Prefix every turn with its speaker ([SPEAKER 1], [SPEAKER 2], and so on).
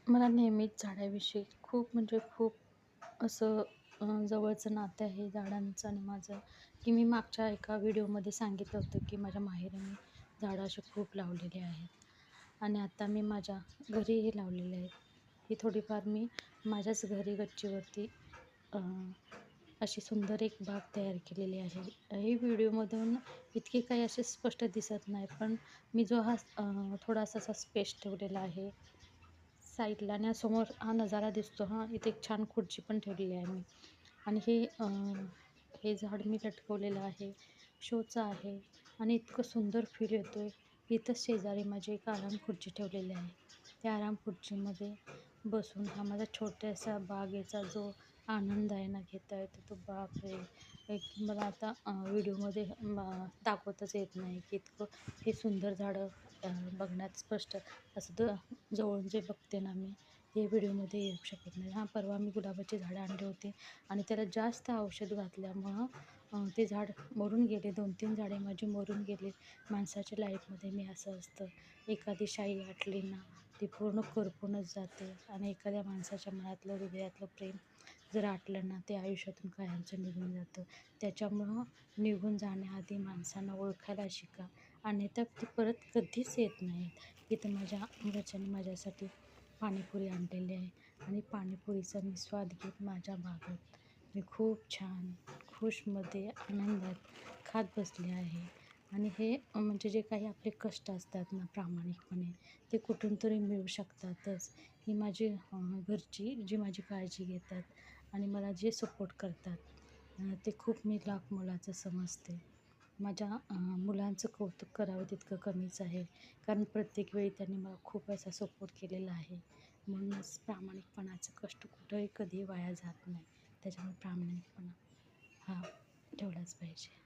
[SPEAKER 1] मला नेहमीच झाडाविषयी खूप म्हणजे खूप असं जवळचं नातं आहे झाडांचं आणि माझं, की मी मागच्या एका व्हिडिओमध्ये सांगितलं होतं, की माझ्या माहेरी मी झाडं अशी खूप लावलेली आहेत आणि आता मी माझ्या घरीही लावलेले आहेत. ही थोडीफार मी माझ्याच घरी गच्चीवरती अ, अशी सुंदर एक बाग तयार केलेली आहे. ही व्हिडिओमधून इतकी काही असे स्पष्ट दिसत नाही, पण मी जो हा थोडासा असा स्पेस ठेवलेला आहे साईडला आणि समोर हा नजारा दिसतो. हां, इथे एक छान खुर्ची पण ठेवलेली आहे मी आणि हे झाड मी लटकवलेलं आहे. शोचं आहे आणि इतकं सुंदर फील येतो आहे. इथंच शेजारी माझी एक आराम खुर्ची ठेवलेली आहे. त्या आराम खुर्चीमध्ये बसून हा माझा छोट्यासा बागेचा जो आनंद आहे ना, घेता येतो तो बापरे! एक मला आता व्हिडिओमध्ये दाखवताच येत नाही, की इतकं हे सुंदर झाडं बघण्यात स्पष्ट असं जवळून जे बघते ना मी, हे व्हिडिओमध्ये येऊ शकत नाही. हां, परवा मी गुलाबाची झाडं आणली होती आणि त्याला जास्त औषध घातल्यामुळं ते झाड मरून गेले. 2-3 झाडे माझी मरून गेली. माणसाच्या लाईफमध्ये मी असं असतं, एखादी शाई आटली ना, ती पूर्ण करपूनच जाते आणि एखाद्या माणसाच्या मनातलं, हृदयातलं प्रेम जर आटलं ना, ते आयुष्यातून कायमचं निघून जातं. त्याच्यामुळं निघून जाण्याआधी माणसानं ओळखायला शिका, अन्यथा ती परत कधीच येत नाहीत. इथं माझ्या घरच्यांनी माझ्यासाठी पाणीपुरी आणलेली आहे आणि पाणीपुरीचा मी स्वाद घेत माझ्या बागेत मी खूप छान खुशमध्ये आनंदात खात बसले आहे. आणि हे म्हणजे जे काही आपले कष्ट असतात ना प्रामाणिकपणे, ते कुठून तरी मिळू शकतातच. ही माझी घरची जी माझी काळजी घेतात आणि मला जे सपोर्ट करतात, ते खूप मी लाख मोलाचं समजते. माझ्या मुलांचं कौतुक करावं तितकं कमीच आहे. कारण प्रत्येक वेळी त्यांनी मला खूप असा सपोर्ट केलेला आहे. म्हणूनच प्रामाणिकपणाचं कष्ट कुठंही कधीही वाया जात नाही. त्याच्यामुळे प्रामाणिकपणा हा ठेवलाच पाहिजे.